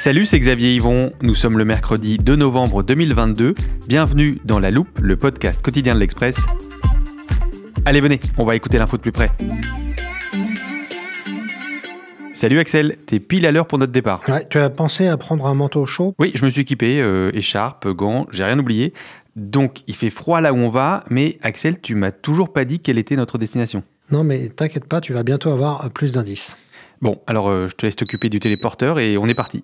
Salut, c'est Xavier Yvon. Nous sommes le mercredi 2 novembre 2022. Bienvenue dans La Loupe, le podcast quotidien de l'Express. Allez, venez, on va écouter l'info de plus près. Salut Axel, t'es pile à l'heure pour notre départ. Ouais, tu as pensé à prendre un manteau chaud ? Oui, je me suis équipé, écharpe, gants, j'ai rien oublié. Donc, il fait froid là où on va, mais Axel, tu m'as toujours pas dit quelle était notre destination. Non, mais t'inquiète pas, tu vas bientôt avoir plus d'indices. Bon, alors je te laisse t'occuper du téléporteur et on est parti.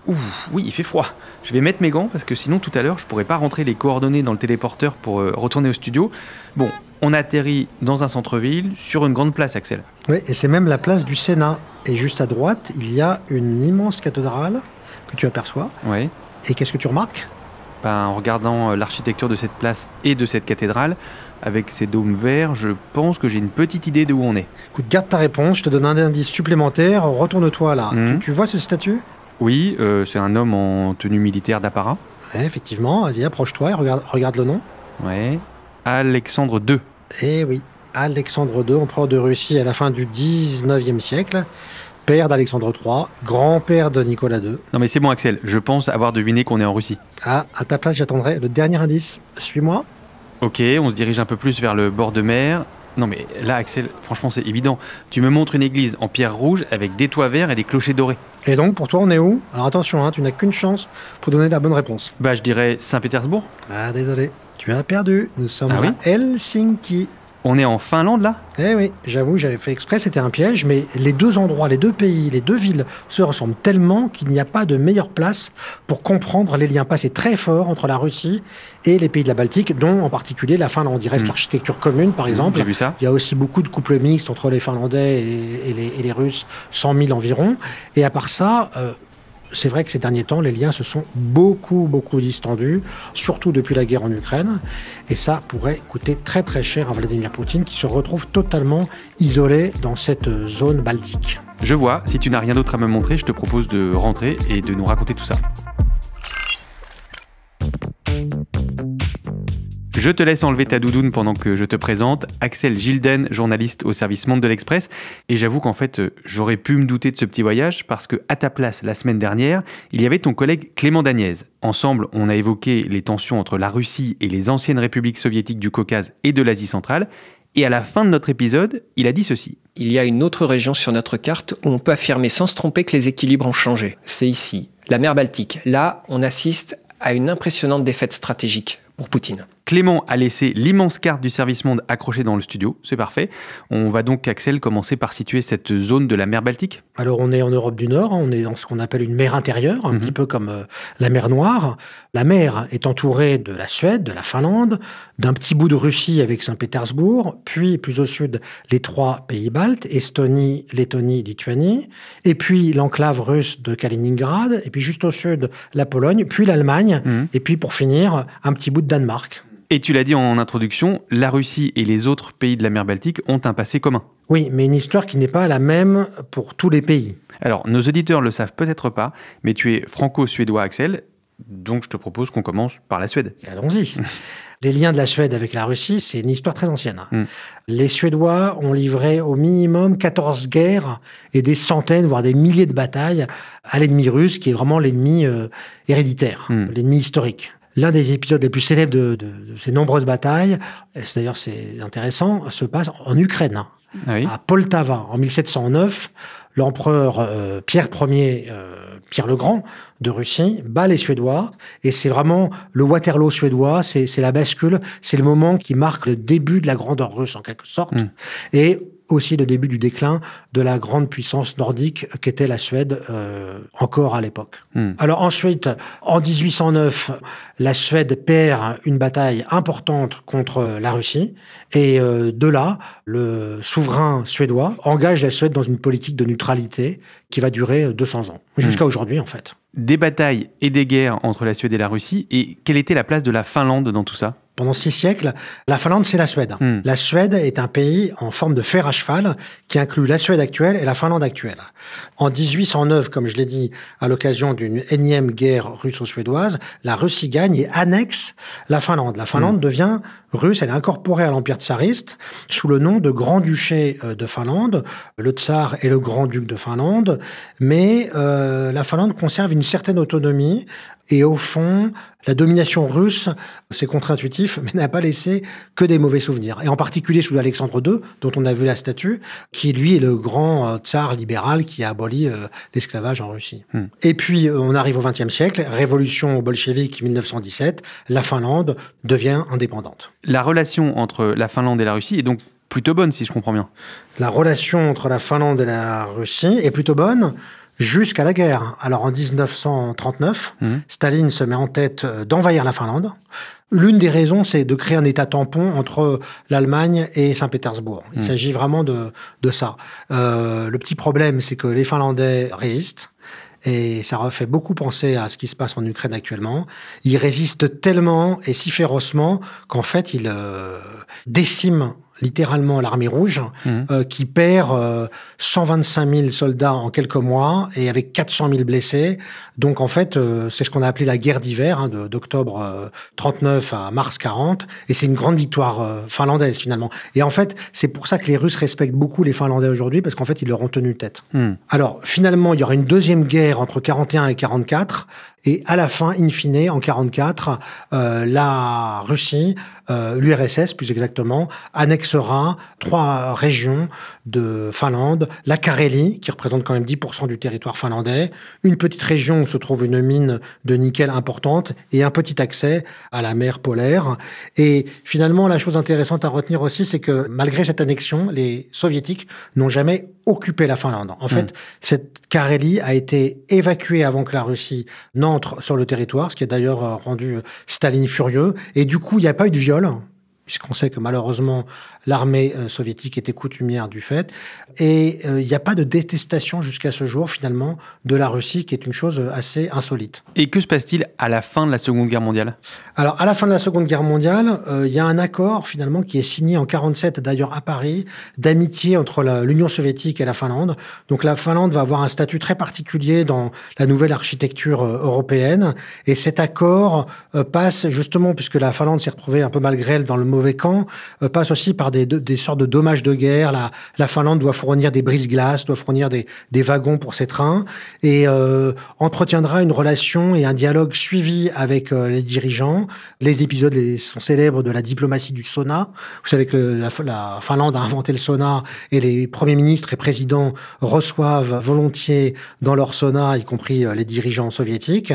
Ouh, oui, il fait froid. Je vais mettre mes gants parce que sinon tout à l'heure je pourrais pas rentrer les coordonnées dans le téléporteur pour retourner au studio. Bon, on atterrit dans un centre-ville, sur une grande place, Axel. Oui, et c'est même la place du Sénat. Et juste à droite, il y a une immense cathédrale que tu aperçois. Ouais. Et qu'est-ce que tu remarques ? En regardant l'architecture de cette place et de cette cathédrale, avec ses dômes verts, je pense que j'ai une petite idée de où on est. Écoute, garde ta réponse, je te donne un indice supplémentaire, retourne-toi là. Tu vois ce statut ? Oui, c'est un homme en tenue militaire d'apparat. Ouais, effectivement, allez, approche-toi et regarde le nom. Ouais, Alexandre II. Eh oui, Alexandre II, empereur de Russie à la fin du 19e siècle, père d'Alexandre III, grand-père de Nicolas II. Non mais c'est bon Axel, je pense avoir deviné qu'on est en Russie. Ah, à ta place, j'attendrai le dernier indice. Suis-moi. Ok, on se dirige un peu plus vers le bord de mer. Non mais là Axel, franchement c'est évident. Tu me montres une église en pierre rouge avec des toits verts et des clochers dorés. Et donc, pour toi, on est où ? Alors attention, tu n'as qu'une chance pour donner la bonne réponse. Je dirais Saint-Pétersbourg. Ah, désolé, tu as perdu. Nous sommes oui à Helsinki. On est en Finlande là ? Eh oui, j'avoue, j'avais fait exprès, c'était un piège, mais les deux endroits, les deux pays, les deux villes se ressemblent tellement qu'il n'y a pas de meilleure place pour comprendre les liens passés très forts entre la Russie et les pays de la Baltique, dont en particulier la Finlande. Il reste l'architecture commune, par exemple. J'ai vu ça. Il y a aussi beaucoup de couples mixtes entre les Finlandais et les Russes, 100 000 environ. Et à part ça... c'est vrai que ces derniers temps, les liens se sont beaucoup distendus, surtout depuis la guerre en Ukraine. Et ça pourrait coûter très très cher à Vladimir Poutine, qui se retrouve totalement isolé dans cette zone baltique. Je vois, si tu n'as rien d'autre à me montrer, je te propose de rentrer et de nous raconter tout ça. Je te laisse enlever ta doudoune pendant que je te présente Axel Gilden, journaliste au service Monde de l'Express. Et j'avoue qu'en fait, j'aurais pu me douter de ce petit voyage parce que à ta place, la semaine dernière, il y avait ton collègue Clément Dagnès. Ensemble, on a évoqué les tensions entre la Russie et les anciennes républiques soviétiques du Caucase et de l'Asie centrale. Et à la fin de notre épisode, il a dit ceci. Il y a une autre région sur notre carte où on peut affirmer sans se tromper que les équilibres ont changé. C'est ici, la mer Baltique. Là, on assiste à une impressionnante défaite stratégique pour Poutine. Clément a laissé l'immense carte du service Monde accrochée dans le studio, c'est parfait. On va donc, Axel, commencer par situer cette zone de la mer Baltique. Alors on est en Europe du Nord, on est dans ce qu'on appelle une mer intérieure, un petit peu comme la mer Noire. La mer est entourée de la Suède, de la Finlande, d'un petit bout de Russie avec Saint-Pétersbourg, puis plus au sud les trois pays baltes, Estonie, Lettonie, Lituanie, et puis l'enclave russe de Kaliningrad, et puis juste au sud la Pologne, puis l'Allemagne, et puis pour finir un petit bout de Danemark. Et tu l'as dit en introduction, la Russie et les autres pays de la mer Baltique ont un passé commun. Oui, mais une histoire qui n'est pas la même pour tous les pays. Alors, nos auditeurs le savent peut-être pas, mais tu es franco-suédois, Axel, donc je te propose qu'on commence par la Suède. Et allons-y. Les liens de la Suède avec la Russie, c'est une histoire très ancienne. Les Suédois ont livré au minimum 14 guerres et des centaines, voire des milliers de batailles à l'ennemi russe, qui est vraiment l'ennemi héréditaire, l'ennemi historique. L'un des épisodes les plus célèbres de ces nombreuses batailles, c'est intéressant, se passe en Ukraine, à Poltava, en 1709. L'empereur Pierre Ier, Pierre le Grand de Russie, bat les Suédois. Et c'est vraiment le Waterloo suédois, c'est la bascule, c'est le moment qui marque le début de la grandeur russe, en quelque sorte. Et aussi le début du déclin de la grande puissance nordique qu'était la Suède encore à l'époque. Alors ensuite, en 1809, la Suède perd une bataille importante contre la Russie et de là, le souverain suédois engage la Suède dans une politique de neutralité qui va durer 200 ans, jusqu'à aujourd'hui en fait. Des batailles et des guerres entre la Suède et la Russie, et quelle était la place de la Finlande dans tout ça ? pendant 6 siècles, la Finlande, c'est la Suède. La Suède est un pays en forme de fer à cheval qui inclut la Suède actuelle et la Finlande actuelle. En 1809, comme je l'ai dit, à l'occasion d'une énième guerre russo-suédoise, la Russie gagne et annexe la Finlande. La Finlande devient russe, elle est incorporée à l'Empire tsariste sous le nom de Grand-Duché de Finlande, le tsar et le Grand-Duc de Finlande, mais la Finlande conserve une certaine autonomie et au fond, la domination russe, c'est contre-intuitif, mais n'a pas laissé que des mauvais souvenirs. Et en particulier sous Alexandre II, dont on a vu la statue, qui lui est le grand tsar libéral qui a aboli l'esclavage en Russie. Et puis, on arrive au XXe siècle, révolution bolchevique 1917, la Finlande devient indépendante. La relation entre la Finlande et la Russie est donc plutôt bonne, si je comprends bien. La relation entre la Finlande et la Russie est plutôt bonne jusqu'à la guerre. Alors en 1939, Staline se met en tête d'envahir la Finlande. L'une des raisons, c'est de créer un État tampon entre l'Allemagne et Saint-Pétersbourg. Il s'agit vraiment de ça. Le petit problème, c'est que les Finlandais résistent. Et ça refait beaucoup penser à ce qui se passe en Ukraine actuellement. Ils résistent tellement et si férocement qu'en fait, ils déciment littéralement l'armée rouge, qui perd 125 000 soldats en quelques mois et avec 400 000 blessés. Donc en fait, c'est ce qu'on a appelé la guerre d'hiver, d'octobre 39 à mars 40. Et c'est une grande victoire finlandaise finalement. Et en fait, c'est pour ça que les Russes respectent beaucoup les Finlandais aujourd'hui, parce qu'en fait, ils leur ont tenu tête. Alors finalement, il y aura une deuxième guerre entre 41 et 44. Et à la fin, in fine, en 44, la Russie, l'URSS plus exactement, annexera 3 régions de Finlande, la Carélie, qui représente quand même 10% du territoire finlandais, une petite région où se trouve une mine de nickel importante et un petit accès à la mer polaire. Et finalement, la chose intéressante à retenir aussi, c'est que malgré cette annexion, les Soviétiques n'ont jamais occupé la Finlande. En fait, cette Carélie a été évacuée avant que la Russie n'entre sur le territoire, ce qui a d'ailleurs rendu Staline furieux. Et du coup, il n'y a pas eu de viol, puisqu'on sait que malheureusement, l'armée soviétique était coutumière du fait. Et il n'y a pas de détestation jusqu'à ce jour, finalement, de la Russie, qui est une chose assez insolite. Et que se passe-t-il à la fin de la Seconde Guerre mondiale ? Alors, à la fin de la Seconde Guerre mondiale, il y a un accord, finalement, qui est signé en 1947, d'ailleurs à Paris, d'amitié entre l'Union soviétique et la Finlande. Donc, la Finlande va avoir un statut très particulier dans la nouvelle architecture européenne. Et cet accord passe, justement, puisque la Finlande s'est retrouvée un peu malgré elle dans le mauvais camp, passe aussi par des sortes de dommages de guerre. La Finlande doit fournir des brise-glaces, doit fournir des wagons pour ses trains et entretiendra une relation et un dialogue suivi avec les dirigeants. Les épisodes sont célèbres de la diplomatie du sauna. Vous savez que la Finlande a inventé le sauna et les premiers ministres et présidents reçoivent volontiers dans leur sauna, y compris les dirigeants soviétiques.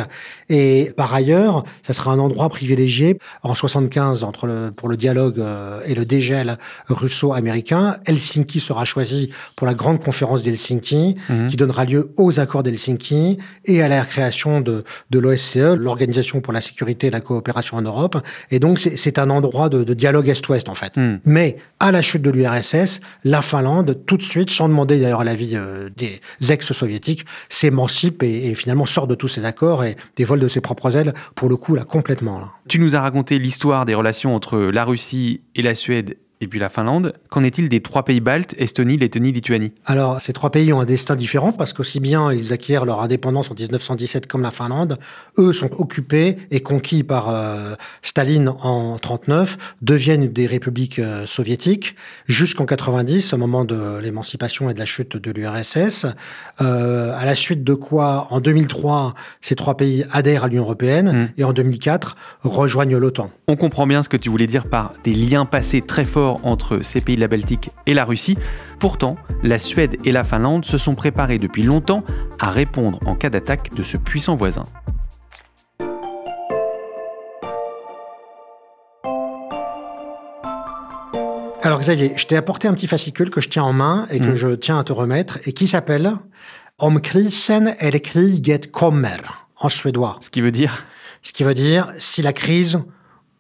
Et par ailleurs, ça sera un endroit privilégié en 75 pour le dialogue et le dégel russo-américain. Helsinki sera choisi pour la grande conférence d'Helsinki, qui donnera lieu aux accords d'Helsinki et à la création de l'OSCE, l'Organisation pour la sécurité et la coopération en Europe. Et donc, c'est un endroit de dialogue Est-Ouest, en fait. Mais à la chute de l'URSS, la Finlande, tout de suite, sans demander d'ailleurs l'avis des ex-soviétiques, s'émancipe et finalement sort de tous ces accords et dévole de ses propres ailes, pour le coup, là, complètement. Là. Tu nous as raconté l'histoire des relations entre la Russie et la Suède et puis la Finlande. Qu'en est-il des 3 pays baltes, Estonie, Lettonie, Lituanie ? Alors, ces 3 pays ont un destin différent parce qu'aussi bien ils acquièrent leur indépendance en 1917 comme la Finlande, eux sont occupés et conquis par Staline en 1939, deviennent des républiques soviétiques jusqu'en 1990, au moment de l'émancipation et de la chute de l'URSS. À la suite de quoi, en 2003, ces 3 pays adhèrent à l'Union européenne et en 2004 rejoignent l'OTAN. On comprend bien ce que tu voulais dire par des liens passés très forts entre ces pays de la Baltique et la Russie. Pourtant, la Suède et la Finlande se sont préparées depuis longtemps à répondre en cas d'attaque de ce puissant voisin. Alors Xavier, je t'ai apporté un petit fascicule que je tiens en main et que je tiens à te remettre et qui s'appelle « Om krisen eller kriget kommer » en suédois. Ce qui veut dire ? Ce qui veut dire « si la crise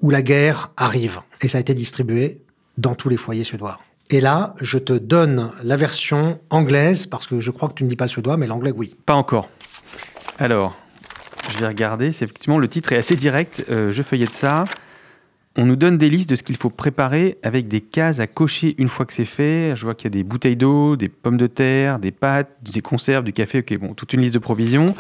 ou la guerre arrive ». Et ça a été distribué dans tous les foyers suédois. Et là, je te donne la version anglaise, parce que je crois que tu ne dis pas le suédois, mais l'anglais, oui. Pas encore. Alors, je vais regarder. C'est effectivement, le titre est assez direct. Je feuillette ça. On nous donne des listes de ce qu'il faut préparer avec des cases à cocher une fois que c'est fait. Je vois qu'il y a des bouteilles d'eau, des pommes de terre, des pâtes, des conserves, du café, ok, bon, toute une liste de provisions.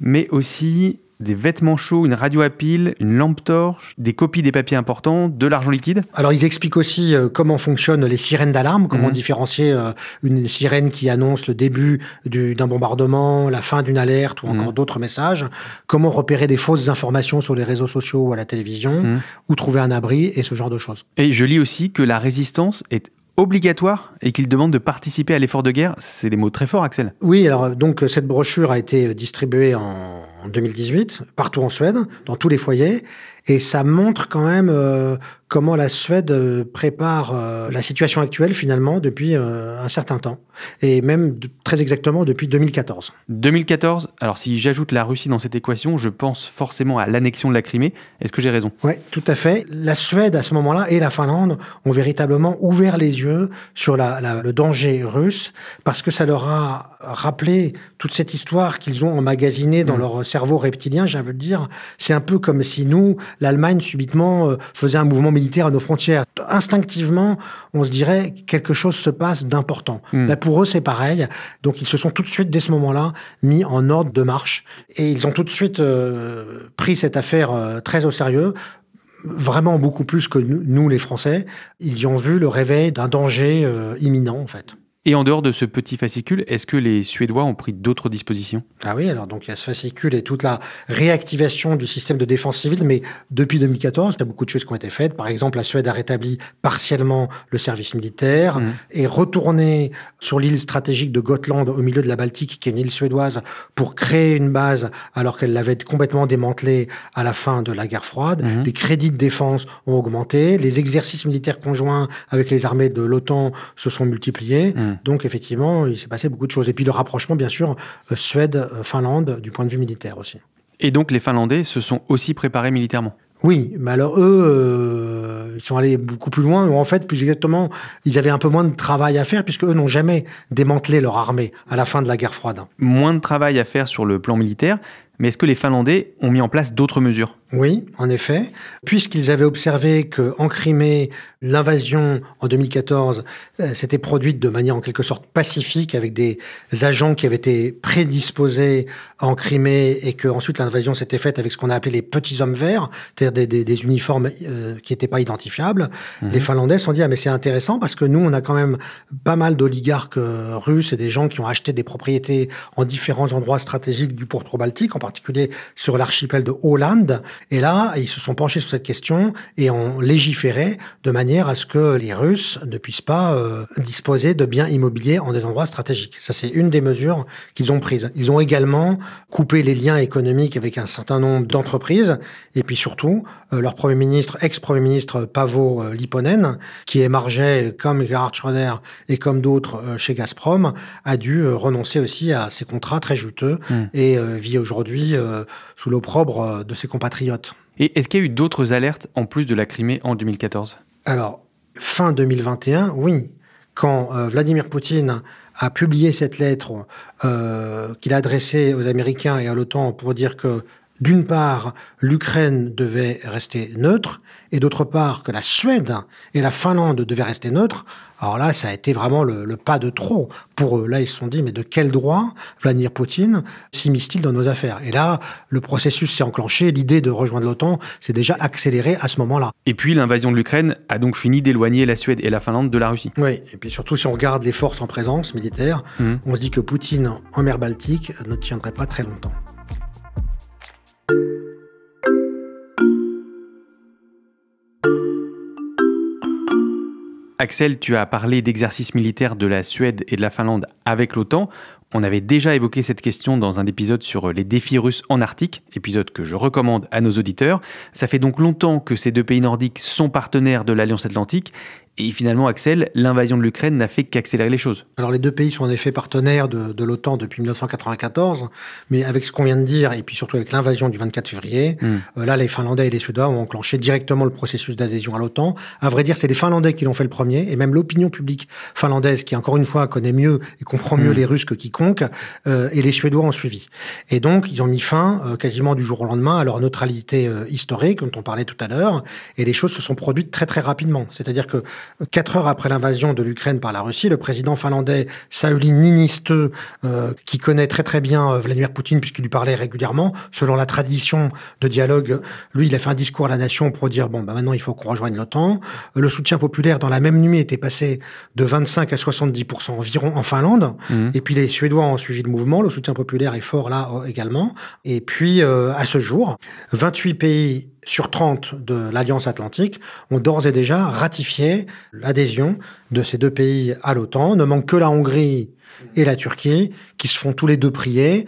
Mais aussi des vêtements chauds, une radio à pile, une lampe torche, des copies des papiers importants, de l'argent liquide. Alors, ils expliquent aussi comment fonctionnent les sirènes d'alarme, comment différencier une sirène qui annonce le début d'un bombardement, la fin d'une alerte ou encore d'autres messages, comment repérer des fausses informations sur les réseaux sociaux ou à la télévision, où trouver un abri et ce genre de choses. Et je lis aussi que la résistance est obligatoire et qu'il demande de participer à l'effort de guerre. C'est des mots très forts, Axel. Oui, alors donc cette brochure a été distribuée en 2018, partout en Suède, dans tous les foyers, et ça montre quand même comment la Suède prépare la situation actuelle finalement depuis un certain temps, et même très exactement depuis 2014. 2014, alors si j'ajoute la Russie dans cette équation, je pense forcément à l'annexion de la Crimée. Est-ce que j'ai raison? Oui, tout à fait. La Suède, à ce moment-là, et la Finlande ont véritablement ouvert les yeux sur le danger russe, parce que ça leur a rappelé toute cette histoire qu'ils ont emmagasinée dans leur cerveau reptilien, j'ai envie de dire. C'est un peu comme si nous, l'Allemagne, subitement, faisait un mouvement militaire à nos frontières. Instinctivement, on se dirait quelque chose se passe d'important. Là, pour eux, c'est pareil. Donc, ils se sont tout de suite, dès ce moment-là, mis en ordre de marche. Et ils ont tout de suite pris cette affaire très au sérieux. Vraiment beaucoup plus que nous, les Français. Ils y ont vu le réveil d'un danger imminent, en fait. Et en dehors de ce petit fascicule, est-ce que les Suédois ont pris d'autres dispositions? Ah oui, alors donc il y a ce fascicule et toute la réactivation du système de défense civile, mais depuis 2014, il y a beaucoup de choses qui ont été faites. Par exemple, la Suède a rétabli partiellement le service militaire et retourné sur l'île stratégique de Gotland au milieu de la Baltique, qui est une île suédoise, pour créer une base alors qu'elle l'avait complètement démantelée à la fin de la guerre froide. Les crédits de défense ont augmenté, les exercices militaires conjoints avec les armées de l'OTAN se sont multipliés. Donc, effectivement, il s'est passé beaucoup de choses. Et puis, le rapprochement, bien sûr, Suède-Finlande, du point de vue militaire aussi. Et donc, les Finlandais se sont aussi préparés militairement? Oui, mais alors eux, ils sont allés beaucoup plus loin. En fait, plus exactement, ils avaient un peu moins de travail à faire, puisque eux n'ont jamais démantelé leur armée à la fin de la guerre froide. Moins de travail à faire sur le plan militaire, mais est-ce que les Finlandais ont mis en place d'autres mesures? Oui, en effet, puisqu'ils avaient observé qu'en Crimée, l'invasion en 2014 s'était produite de manière en quelque sorte pacifique, avec des agents qui avaient été prédisposés en Crimée, et que ensuite l'invasion s'était faite avec ce qu'on a appelé les petits hommes verts, c'est-à-dire des uniformes qui n'étaient pas identifiables. Les Finlandais se sont dit, ah mais c'est intéressant, parce que nous, on a quand même pas mal d'oligarques russes et des gens qui ont acheté des propriétés en différents endroits stratégiques du pourtour baltique, en particulier sur l'archipel de Åland. Et là, ils se sont penchés sur cette question et ont légiféré de manière à ce que les Russes ne puissent pas disposer de biens immobiliers en des endroits stratégiques. Ça, c'est une des mesures qu'ils ont prises. Ils ont également coupé les liens économiques avec un certain nombre d'entreprises. Et puis surtout, leur ex-premier ministre Paavo Lipponen, qui émargeait comme Gerhard Schröder et comme d'autres chez Gazprom, a dû renoncer aussi à ses contrats très juteux et vit aujourd'hui sous l'opprobre de ses compatriotes. Et est-ce qu'il y a eu d'autres alertes en plus de la Crimée en 2014? Alors, fin 2021, oui. Quand Vladimir Poutine a publié cette lettre qu'il a adressée aux Américains et à l'OTAN pour dire que, d'une part, l'Ukraine devait rester neutre, et d'autre part, que la Suède et la Finlande devaient rester neutres. Alors là, ça a été vraiment le pas de trop pour eux. Là, ils se sont dit, mais de quel droit Vladimir Poutine s'immisce-t-il dans nos affaires? Et là, le processus s'est enclenché. L'idée de rejoindre l'OTAN s'est déjà accélérée à ce moment-là. Et puis, l'invasion de l'Ukraine a donc fini d'éloigner la Suède et la Finlande de la Russie. Oui, et puis surtout, si on regarde les forces en présence militaire, on se dit que Poutine, en mer Baltique, ne tiendrait pas très longtemps. Axel, tu as parlé d'exercices militaires de la Suède et de la Finlande avec l'OTAN. On avait déjà évoqué cette question dans un épisode sur les défis russes en Arctique, épisode que je recommande à nos auditeurs. Ça fait donc longtemps que ces deux pays nordiques sont partenaires de l'Alliance Atlantique. Et finalement, Axel, l'invasion de l'Ukraine n'a fait qu'accélérer les choses. Alors les deux pays sont en effet partenaires de l'OTAN depuis 1994, mais avec ce qu'on vient de dire, et puis surtout avec l'invasion du 24 février, là les Finlandais et les Suédois ont enclenché directement le processus d'adhésion à l'OTAN. À vrai dire, c'est les Finlandais qui l'ont fait le premier, et même l'opinion publique finlandaise, qui encore une fois connaît mieux et comprend mieux les Russes que quiconque, et les Suédois ont suivi. Et donc ils ont mis fin quasiment du jour au lendemain à leur neutralité historique, dont on parlait tout à l'heure, et les choses se sont produites très très rapidement. C'est-à-dire que 4 heures après l'invasion de l'Ukraine par la Russie, le président finlandais Sauli Niinistö, qui connaît très très bien Vladimir Poutine puisqu'il lui parlait régulièrement, selon la tradition de dialogue, lui il a fait un discours à la nation pour dire maintenant il faut qu'on rejoigne l'OTAN. Le soutien populaire dans la même nuit était passé de 25 à 70% environ en Finlande. Et puis les Suédois ont suivi le mouvement. Le soutien populaire est fort là également. Et puis à ce jour, 28 pays sur 30 de l'Alliance Atlantique ont d'ores et déjà ratifié l'adhésion de ces deux pays à l'OTAN. Ne manque que la Hongrie et la Turquie, qui se font tous les deux prier.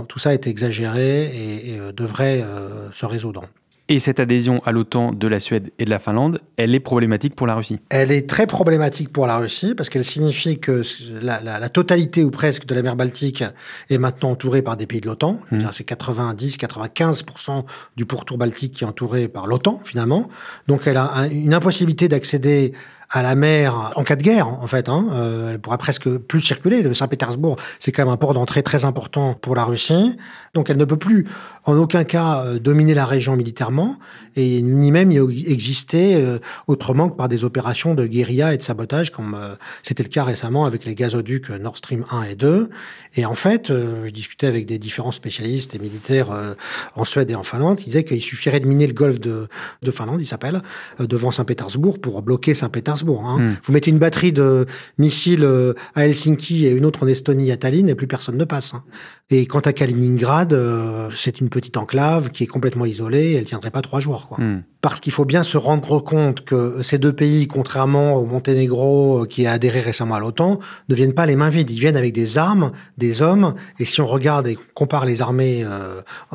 Tout ça est exagéré et devrait se résoudre. Et cette adhésion à l'OTAN de la Suède et de la Finlande, elle est problématique pour la Russie. Elle est très problématique pour la Russie parce qu'elle signifie que la totalité ou presque de la mer Baltique est maintenant entourée par des pays de l'OTAN. C'est 90-95% du pourtour baltique qui est entouré par l'OTAN finalement. Donc elle a une impossibilité d'accéder à la mer en cas de guerre, en fait. Elle pourra presque plus circuler. De Saint-Pétersbourg, c'est quand même un port d'entrée très important pour la Russie. Donc elle ne peut plus, en aucun cas, dominer la région militairement, et ni même y exister autrement que par des opérations de guérilla et de sabotage, comme c'était le cas récemment avec les gazoducs Nord Stream 1 et 2. Et en fait, je discutais avec des différents spécialistes et militaires en Suède et en Finlande, qui disaient qu'il suffirait de miner le golfe de Finlande, il s'appelle, devant Saint-Pétersbourg, pour bloquer Saint-Pétersbourg. Vous mettez une batterie de missiles à Helsinki et une autre en Estonie à Tallinn et plus personne ne passe. Et quant à Kaliningrad, c'est une petite enclave qui est complètement isolée et elle tiendrait pas 3 jours. Parce qu'il faut bien se rendre compte que ces deux pays, contrairement au Monténégro qui a adhéré récemment à l'OTAN, ne viennent pas les mains vides. Ils viennent avec des armes, des hommes. Et si on regarde et compare les armées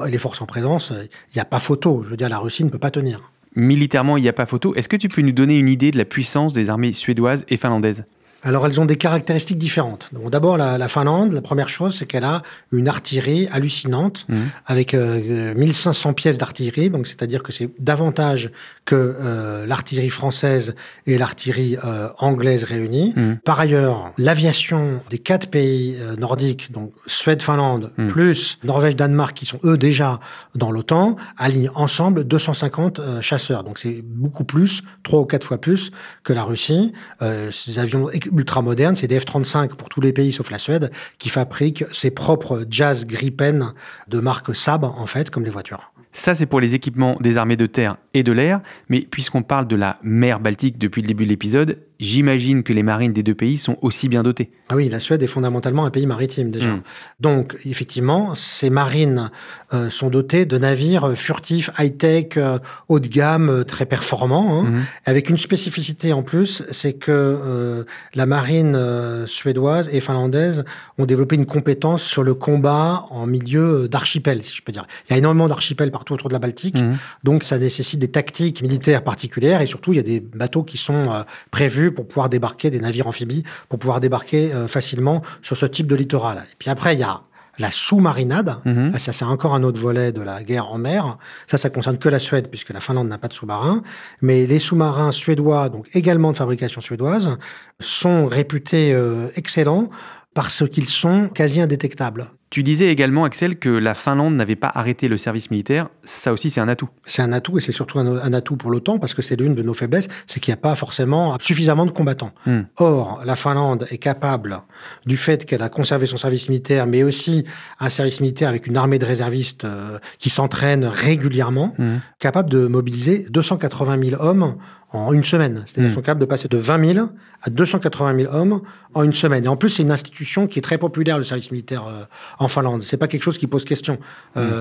et les forces en présence, il n'y a pas photo. Je veux dire, la Russie ne peut pas tenir. Militairement, il n'y a pas photo. Est-ce que tu peux nous donner une idée de la puissance des armées suédoises et finlandaises ? Alors, elles ont des caractéristiques différentes. Donc, d'abord, la Finlande, la première chose, c'est qu'elle a une artillerie hallucinante avec 1500 pièces d'artillerie. Donc, c'est-à-dire que c'est davantage que l'artillerie française et l'artillerie anglaise réunies. Par ailleurs, l'aviation des 4 pays nordiques, donc Suède, Finlande, plus Norvège, Danemark, qui sont eux déjà dans l'OTAN, alignent ensemble 250 chasseurs. Donc, c'est beaucoup plus, 3 ou 4 fois plus que la Russie. Ces avions ultra moderne, c'est des F-35 pour tous les pays sauf la Suède, qui fabriquent ses propres Jazz Gripen de marque Saab, en fait, comme les voitures. Ça, c'est pour les équipements des armées de terre et de l'air. Mais puisqu'on parle de la mer Baltique depuis le début de l'épisode, j'imagine que les marines des deux pays sont aussi bien dotées. Ah oui, la Suède est fondamentalement un pays maritime déjà. Donc, effectivement, ces marines sont dotées de navires furtifs, high-tech, haut de gamme, très performants, avec une spécificité en plus, c'est que la marine suédoise et finlandaise ont développé une compétence sur le combat en milieu d'archipel, si je peux dire. Il y a énormément d'archipels partout autour de la Baltique, donc ça nécessite des tactiques militaires particulières, et surtout, il y a des bateaux qui sont prévus pour pouvoir débarquer, des navires amphibies, pour pouvoir débarquer facilement sur ce type de littoral. Et puis après, il y a la sous-marinade. Ça, c'est encore un autre volet de la guerre en mer. Ça concerne que la Suède, puisque la Finlande n'a pas de sous-marins. Mais les sous-marins suédois, donc également de fabrication suédoise, sont réputés excellents parce qu'ils sont quasi indétectables. Tu disais également, Axel, que la Finlande n'avait pas arrêté le service militaire. Ça aussi, c'est un atout. C'est un atout, et c'est surtout un atout pour l'OTAN, parce que c'est l'une de nos faiblesses, c'est qu'il n'y a pas forcément suffisamment de combattants. Or, la Finlande est capable, du fait qu'elle a conservé son service militaire, mais aussi un service militaire avec une armée de réservistes qui s'entraînent régulièrement, capable de mobiliser 280 000 hommes en une semaine. C'est-à-dire qu'ils sont capables de passer de 20 000 à 280 000 hommes en une semaine. Et en plus, c'est une institution qui est très populaire, le service militaire en Finlande. C'est pas quelque chose qui pose question.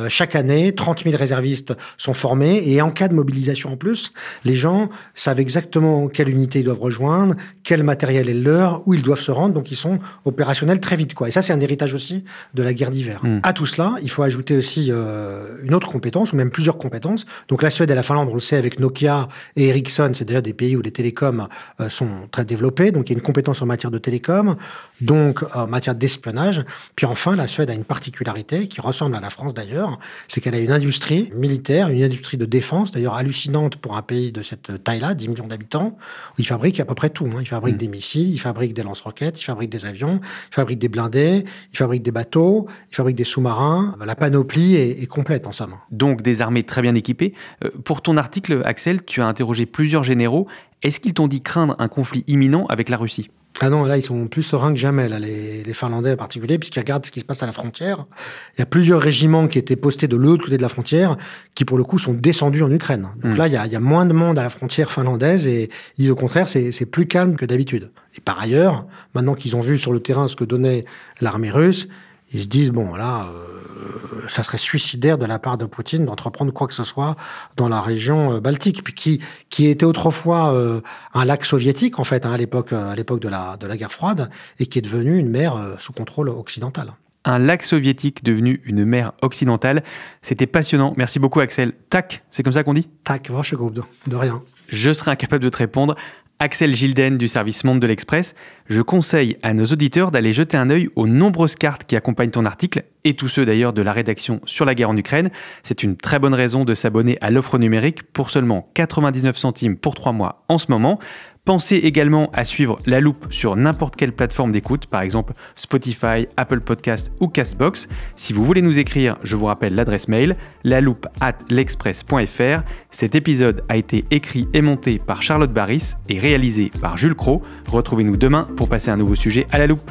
Chaque année, 30 000 réservistes sont formés, et en cas de mobilisation en plus, les gens savent exactement quelle unité ils doivent rejoindre, quel matériel est leur, où ils doivent se rendre, donc ils sont opérationnels très vite, quoi. Et ça, c'est un héritage aussi de la guerre d'hiver. À tout cela, il faut ajouter aussi une autre compétence, ou même plusieurs compétences. Donc la Suède et la Finlande, on le sait, avec Nokia et Ericsson, c'est déjà des pays où les télécoms sont très développés, donc il y a une compétence en matière de télécom, donc en matière d'espionnage. Puis enfin, la Suède a une particularité qui ressemble à la France d'ailleurs, c'est qu'elle a une industrie militaire, une industrie de défense, d'ailleurs hallucinante pour un pays de cette taille-là, 10 millions d'habitants, où ils fabriquent à peu près tout. Ils fabriquent des missiles, ils fabriquent des lance-roquettes, ils fabriquent des avions, ils fabriquent des blindés, ils fabriquent des bateaux, ils fabriquent des sous-marins. La panoplie est complète en somme. Donc des armées très bien équipées. Pour ton article, Axel, tu as interrogé plusieurs généraux. Est-ce qu'ils t'ont dit craindre un conflit imminent avec la Russie ? Ah non, là, ils sont plus sereins que jamais, là, les Finlandais en particulier, puisqu'ils regardent ce qui se passe à la frontière. Il y a plusieurs régiments qui étaient postés de l'autre côté de la frontière, qui pour le coup sont descendus en Ukraine. Donc là, il y a moins de monde à la frontière finlandaise, et ils disent au contraire, c'est plus calme que d'habitude. Et par ailleurs, maintenant qu'ils ont vu sur le terrain ce que donnait l'armée russe, ils se disent, bon, là, ça serait suicidaire de la part de Poutine d'entreprendre quoi que ce soit dans la région baltique, puis qui était autrefois un lac soviétique, en fait, à l'époque de la guerre froide, et qui est devenu une mer sous contrôle occidental. Un lac soviétique devenu une mer occidentale. C'était passionnant. Merci beaucoup, Axel. Tac, c'est comme ça qu'on dit ? Tac, varsågod, de rien. Je serai incapable de te répondre. Axel Gilden du service Monde de l'Express, je conseille à nos auditeurs d'aller jeter un œil aux nombreuses cartes qui accompagnent ton article, et tous ceux d'ailleurs de la rédaction sur la guerre en Ukraine. C'est une très bonne raison de s'abonner à l'offre numérique pour seulement 99 centimes pour 3 mois en ce moment. Pensez également à suivre La Loupe sur n'importe quelle plateforme d'écoute, par exemple Spotify, Apple Podcast ou Castbox. Si vous voulez nous écrire, je vous rappelle l'adresse mail laloupe@l'express.fr. Cet épisode a été écrit et monté par Charlotte Baris et réalisé par Jules Cros. Retrouvez-nous demain pour passer un nouveau sujet à La Loupe.